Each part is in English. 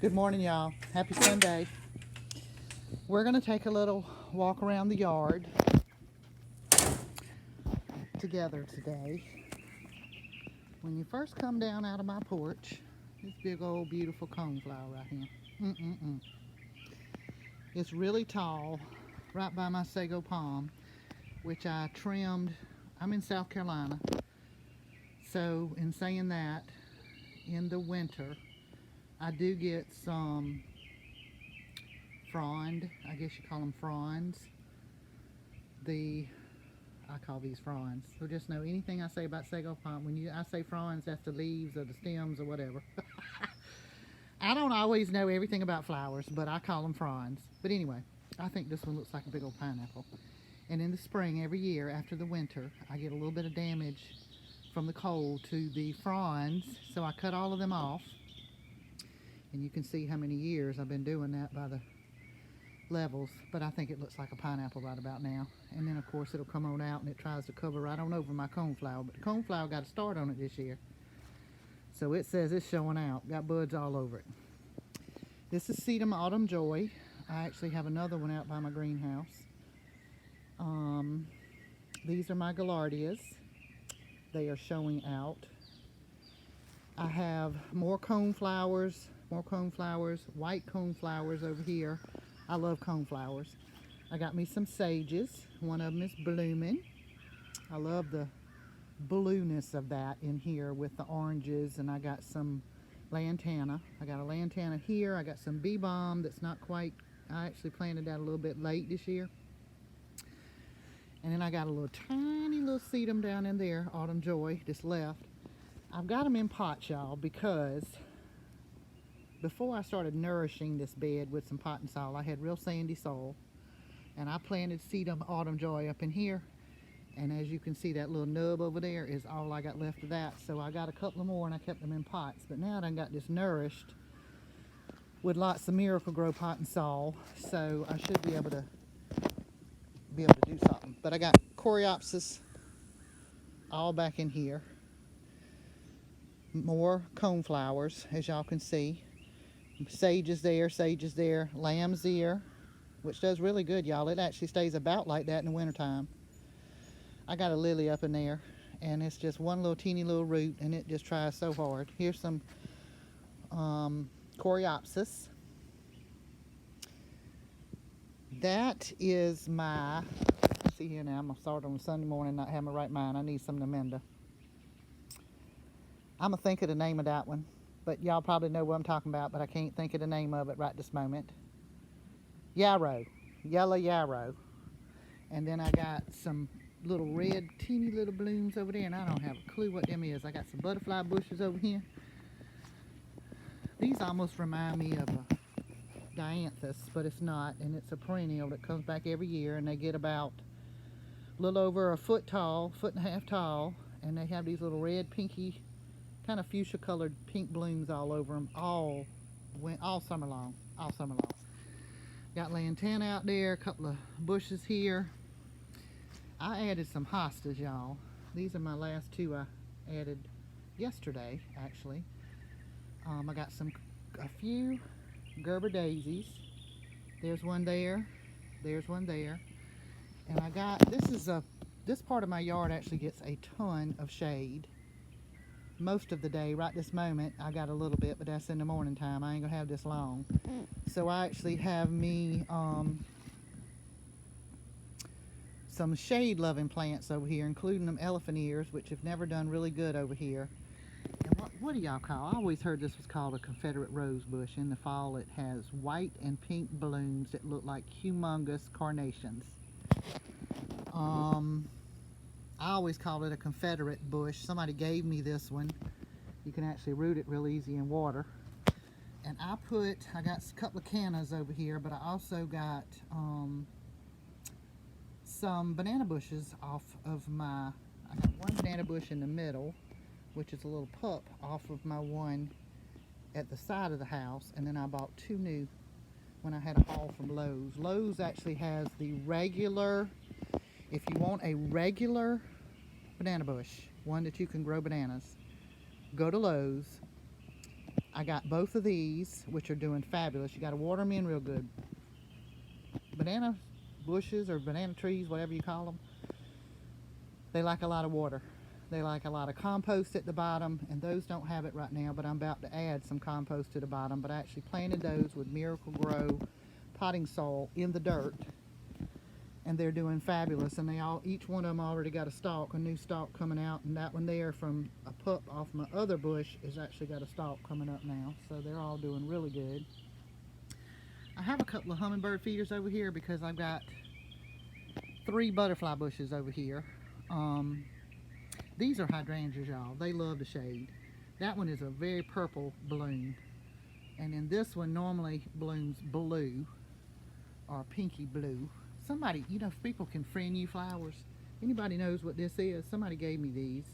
Good morning, y'all. Happy Sunday. We're going to take a little walk around the yard together today. When you first come down out of my porch, this big old beautiful coneflower right here. Mm-mm-mm. It's really tall, right by my sago palm, which I trimmed. I'm in South Carolina. So in saying that, in the winter, I do get some frond, I guess you call them fronds. I call these fronds. So just know anything I say about sago palm, I say fronds, that's the leaves or the stems or whatever. I don't always know everything about flowers, but I call them fronds. But anyway, I think this one looks like a big old pineapple. And in the spring, every year after the winter, I get a little bit of damage from the cold to the fronds. So I cut all of them off. And you can see how many years I've been doing that by the levels, but I think it looks like a pineapple right about now. And then of course it'll come on out and it tries to cover right on over my coneflower, but the coneflower got a start on it this year, so it says it's showing out, got buds all over it. This is Sedum Autumn Joy. I actually have another one out by my greenhouse. These are my gaillardias. They are showing out. I have more coneflowers, white coneflowers over here. I love coneflowers. I got me some sages. One of them is blooming. I love the blueness of that in here with the oranges. And I got some lantana. I got a lantana here. I got some bee balm that's not quite, I actually planted that a little bit late this year. And then I got a little tiny little sedum down in there, Autumn Joy, just left. I've got them in pots, y'all, because before I started nourishing this bed with some pot and soil, I had real sandy soil, and I planted Sedum Autumn Joy up in here, and as you can see, that little nub over there is all I got left of that. So I got a couple of more and I kept them in pots, but now I done got this nourished with lots of Miracle-Gro pot and soil, so I should be able to do something. But I got Coreopsis all back in here, more coneflowers, as y'all can see. Sage is there, lamb's ear, which does really good, y'all. It actually stays about like that in the wintertime. I got a lily up in there, and it's just one little teeny little root, and it just tries so hard. Here's some Coreopsis. That is my, see here now, I'm going to start on a Sunday morning, not have my right mind. I need some Namenda. I'm going to think of the name of that one, but y'all probably know what I'm talking about, but I can't think of the name of it right this moment. Yarrow, yellow yarrow. And then I got some little red, teeny little blooms over there, and I don't have a clue what them is. I got some butterfly bushes over here. These almost remind me of a dianthus, but it's not, and it's a perennial that comes back every year, and they get about a little over a foot tall, foot and a half tall, and they have these little red, pinky, kind of fuchsia colored pink blooms all over them all summer long, Got lantana out there, a couple of bushes here. I added some hostas, y'all. These are my last two I added yesterday, actually. I got a few Gerber daisies. There's one there. There's one there. And I got, this part of my yard actually gets a ton of shade. Most of the day, right this moment, I got a little bit, but that's in the morning time. I ain't gonna have this long. So I actually have me some shade-loving plants over here, including them elephant ears, which have never done really good over here. And what do y'all call? I always heard this was called a Confederate rose bush. In the fall, it has white and pink blooms that look like humongous carnations. I always called it a Confederate bush. Somebody gave me this one. You can actually root it real easy in water. And I got a couple of cannas over here, but I also got some banana bushes off of I got one banana bush in the middle, which is a little pup off of my one at the side of the house, and then I bought two new when I had a haul from Lowe's. Lowe's actually has the regular, if you want a regular banana bush, one that you can grow bananas, go to Lowe's. I got both of these, which are doing fabulous. You got to water them in real good. Banana bushes or banana trees, whatever you call them, they like a lot of water. They like a lot of compost at the bottom, and those don't have it right now, but I'm about to add some compost to the bottom. But I actually planted those with Miracle Grow potting soil in the dirt, and they're doing fabulous. And each one of them already got a new stalk coming out, and that one there from a pup off my other bush has actually got a stalk coming up now. So they're all doing really good. I have a couple of hummingbird feeders over here because I've got 3 butterfly bushes over here. These are hydrangeas, y'all. They love the shade. That one is a very purple bloom, and then this one normally blooms blue or pinky blue. Somebody, you know, if people can friend you flowers, anybody knows what this is? Somebody gave me these,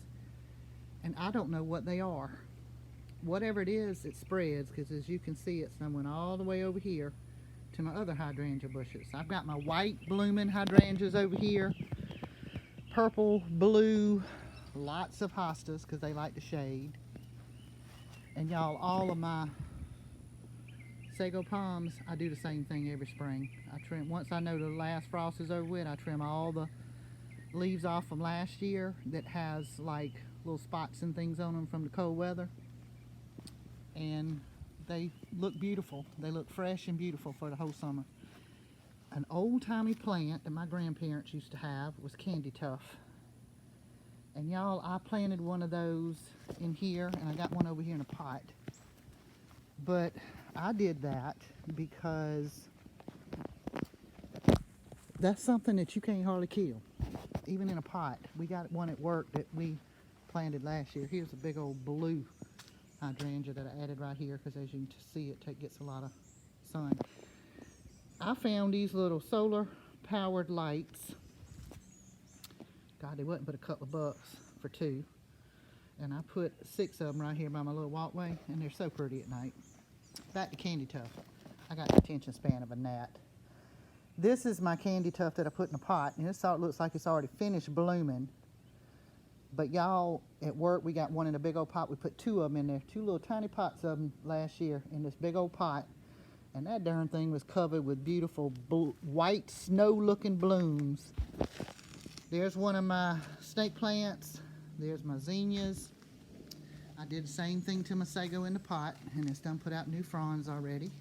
and I don't know what they are. Whatever it is, it spreads, because as you can see, it's went all the way over here to my other hydrangea bushes. I've got my white blooming hydrangeas over here, purple, blue, lots of hostas because they like the shade. And y'all, all of my sago palms, I do the same thing every spring. I trim, once I know the last frost is over with, I trim all the leaves off from last year that has like little spots and things on them from the cold weather. And they look beautiful. They look fresh and beautiful for the whole summer. An old-timey plant that my grandparents used to have was candy tuft. And y'all, I planted one of those in here, and I got one over here in a pot. But I did that because that's something that you can't hardly kill, even in a pot. We got one at work that we planted last year. Here's a big old blue hydrangea that I added right here because, as you can see, it gets a lot of sun. I found these little solar powered lights. God, they wasn't but a couple of bucks for 2. And I put 6 of them right here by my little walkway, and they're so pretty at night. Back to candy tuft. I got the attention span of a gnat. This is my candy tuft that I put in a pot, and this looks like it's already finished blooming. But y'all, at work, we got one in a big old pot. We put 2 of them in there, 2 little tiny pots of them last year in this big old pot. And that darn thing was covered with beautiful white snow-looking blooms. There's one of my snake plants. There's my zinnias. I did the same thing to my sago in the pot, and it's done put out new fronds already.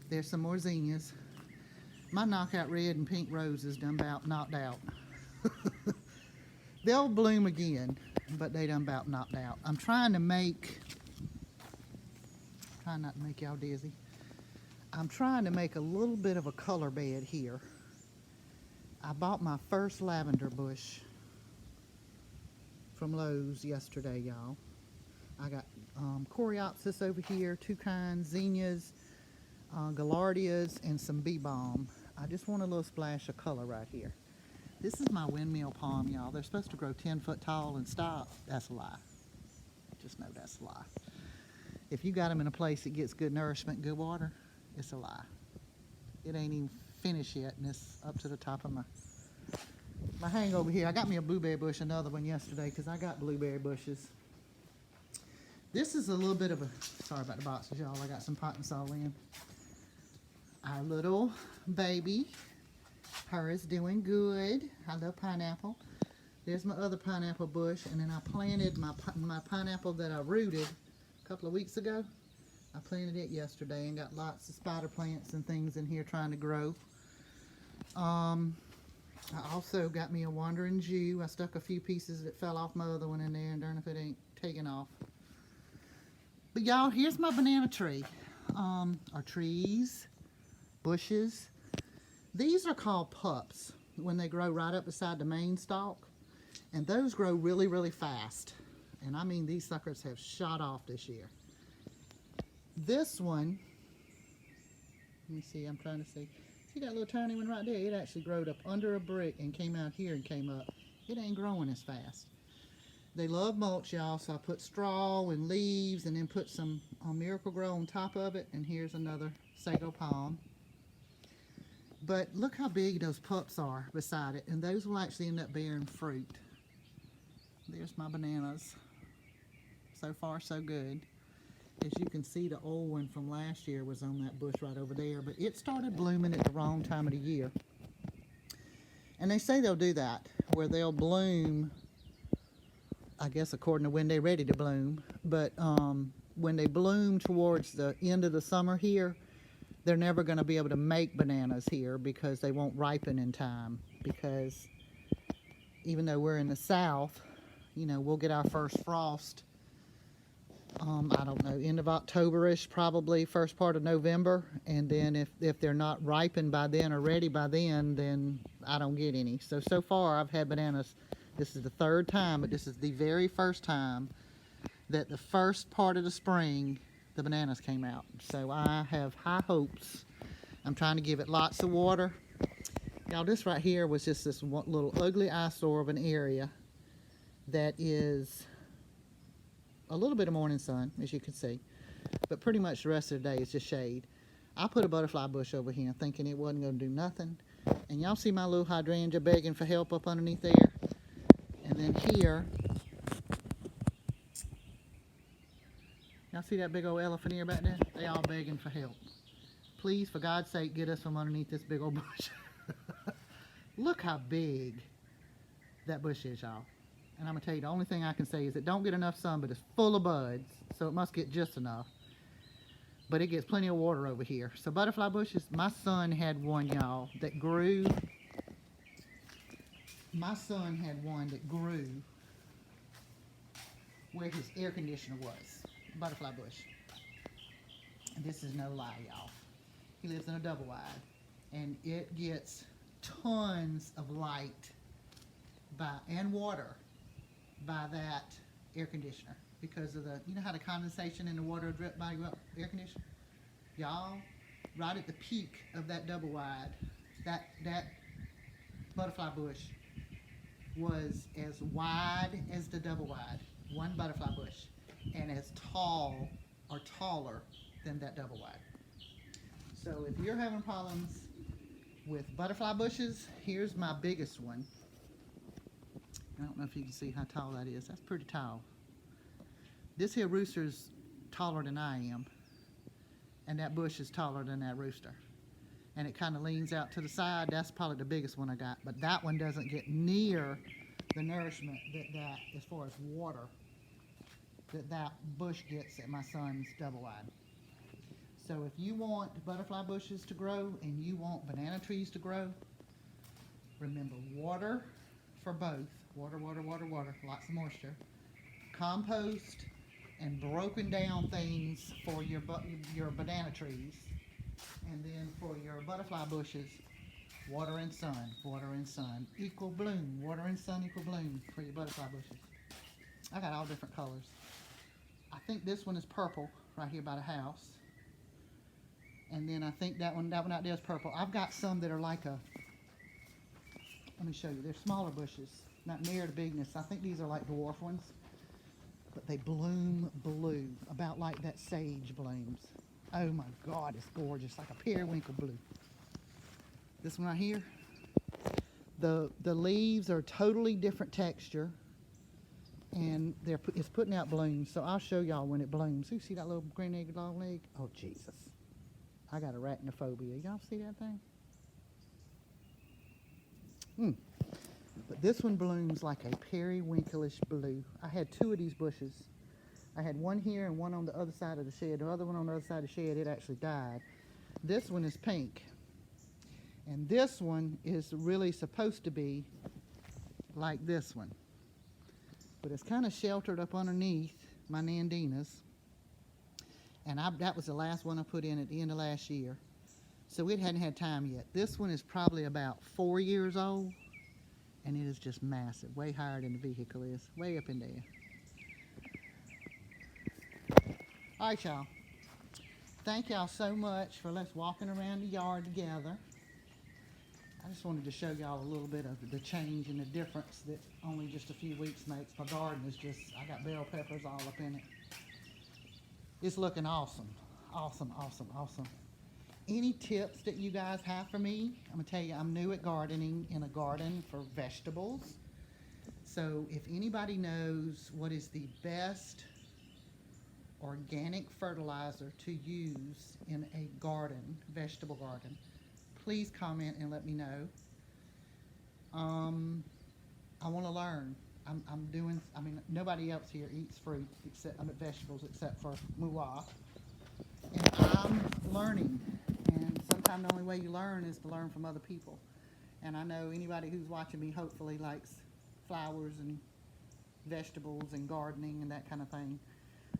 There's some more zinnias. My knockout red and pink roses done about knocked out. They'll bloom again, but they done about knocked out. I'm trying not to make y'all dizzy. I'm trying to make a little bit of a color bed here. I bought my first lavender bush from Lowe's yesterday, y'all. I got coreopsis over here, 2 kinds, zinnias, gaillardias, and some bee balm. I just want a little splash of color right here. This is my windmill palm, y'all. They're supposed to grow 10 foot tall and stop. That's a lie. Just know that's a lie. If you got them in a place that gets good nourishment, good water, it's a lie. It ain't even finished yet, and it's up to the top of my hang over here. I got me a blueberry bush, another one yesterday, because I got blueberry bushes. This is a little bit of a, sorry about the boxes, y'all. I got some pot and soil in. Our little baby, her is doing good. I love pineapple. There's my other pineapple bush, and then I planted my pineapple that I rooted a couple of weeks ago. I planted it yesterday and got lots of spider plants and things in here trying to grow. I also got me a wandering Jew. I stuck a few pieces that fell off my other one in there, and darn if it ain't taken off. But y'all, here's my banana tree. Or trees, bushes. These are called pups when they grow right up beside the main stalk. And those grow really, really fast. And I mean, these suckers have shot off this year. This one, let me see, I'm trying to see. See that little tiny one right there? It actually growed up under a brick and came out here and came up. It ain't growing as fast. They love mulch, y'all, so I put straw and leaves and then put some Miracle Grow on top of it. And here's another sago palm. But look how big those pups are beside it, and those will actually end up bearing fruit. There's my bananas. So far, so good. As you can see, the old one from last year was on that bush right over there, but it started blooming at the wrong time of the year. And they say they'll do that, where they'll bloom, I guess according to when they're ready to bloom, but when they bloom towards the end of the summer here, they're never going to be able to make bananas here because they won't ripen in time. Because even though we're in the south, you know, we'll get our first frost, I don't know, end of October-ish, probably first part of November. And then if they're not ripened by then or ready by then I don't get any. So far I've had bananas. This is the third time, but this is the very first time that the first part of the spring the bananas came out. So I have high hopes. I'm trying to give it lots of water. Y'all, this right here was just this one little ugly eyesore of an area that is a little bit of morning sun, as you can see, but pretty much the rest of the day is just shade. I put a butterfly bush over here thinking it wasn't going to do nothing, and y'all see my little hydrangea begging for help up underneath there. And then here, y'all see that big old elephant ear back there? They all begging for help. Please, for God's sake, get us from underneath this big old bush. Look how big that bush is, y'all. And I'm going to tell you, the only thing I can say is it don't get enough sun, but it's full of buds, so it must get just enough. But it gets plenty of water over here. So butterfly bushes, my son had one, y'all, that grew. My son had one that grew where his air conditioner was, butterfly bush. And this is no lie, y'all. He lives in a double wide, and it gets tons of light and water by that air conditioner because of the, you know how the condensation in the water drip by your air conditioner? Y'all, right at the peak of that double wide, that butterfly bush was as wide as the double wide, one butterfly bush, and as tall or taller than that double wide. So if you're having problems with butterfly bushes, here's my biggest one. I don't know if you can see how tall that is. That's pretty tall. This here rooster's taller than I am, and that bush is taller than that rooster. And it kind of leans out to the side. That's probably the biggest one I got, but that one doesn't get near the nourishment that as far as water, that bush gets at my son's double wide. So if you want butterfly bushes to grow and you want banana trees to grow, remember water for both. Water, water, water, water, lots of moisture. Compost and broken down things for your banana trees. And then for your butterfly bushes, water and sun, equal bloom. Water and sun equal bloom for your butterfly bushes. I got all different colors. I think this one is purple right here by the house. And then I think that one out there is purple. I've got some that are like let me show you. They're smaller bushes, not near the bigness. I think these are like dwarf ones. But they bloom blue, about like that sage blooms. Oh my God, it's gorgeous, like a periwinkle blue. This one right here, the leaves are totally different texture, and it's putting out blooms. So I'll show y'all when it blooms. You see that little green-egg long leg? Oh Jesus, I got arachnophobia. Y'all see that thing? But this one blooms like a periwinkle-ish blue. I had two of these bushes. I had one here and one on the other side of the shed. The other one on the other side of the shed, it actually died. This one is pink. And this one is really supposed to be like this one. But it's kind of sheltered up underneath my Nandinas. And that was the last one I put in at the end of last year. So it hadn't had time yet. This one is probably about 4 years old. And it is just massive, way higher than the vehicle is, way up in there. All right, y'all. Thank y'all so much for let's walking around the yard together. I just wanted to show y'all a little bit of the change and the difference that only just a few weeks makes. My garden is just, I got bell peppers all up in it. It's looking awesome. Awesome, awesome, awesome. Any tips that you guys have for me? I'm going to tell you, I'm new at gardening in a garden for vegetables. So if anybody knows what is the best organic fertilizer to use in a garden, vegetable garden, please comment and let me know. I want to learn. I'm doing, I mean, nobody else here eats fruit except, vegetables except for Muwa. And I'm learning. And sometimes the only way you learn is to learn from other people. And I know anybody who's watching me hopefully likes flowers and vegetables and gardening and that kind of thing.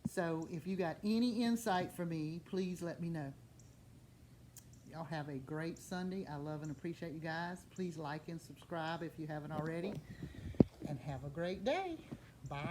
So if you got any insight for me, please let me know. Y'all have a great Sunday. I love and appreciate you guys. Please like and subscribe if you haven't already. And have a great day. Bye.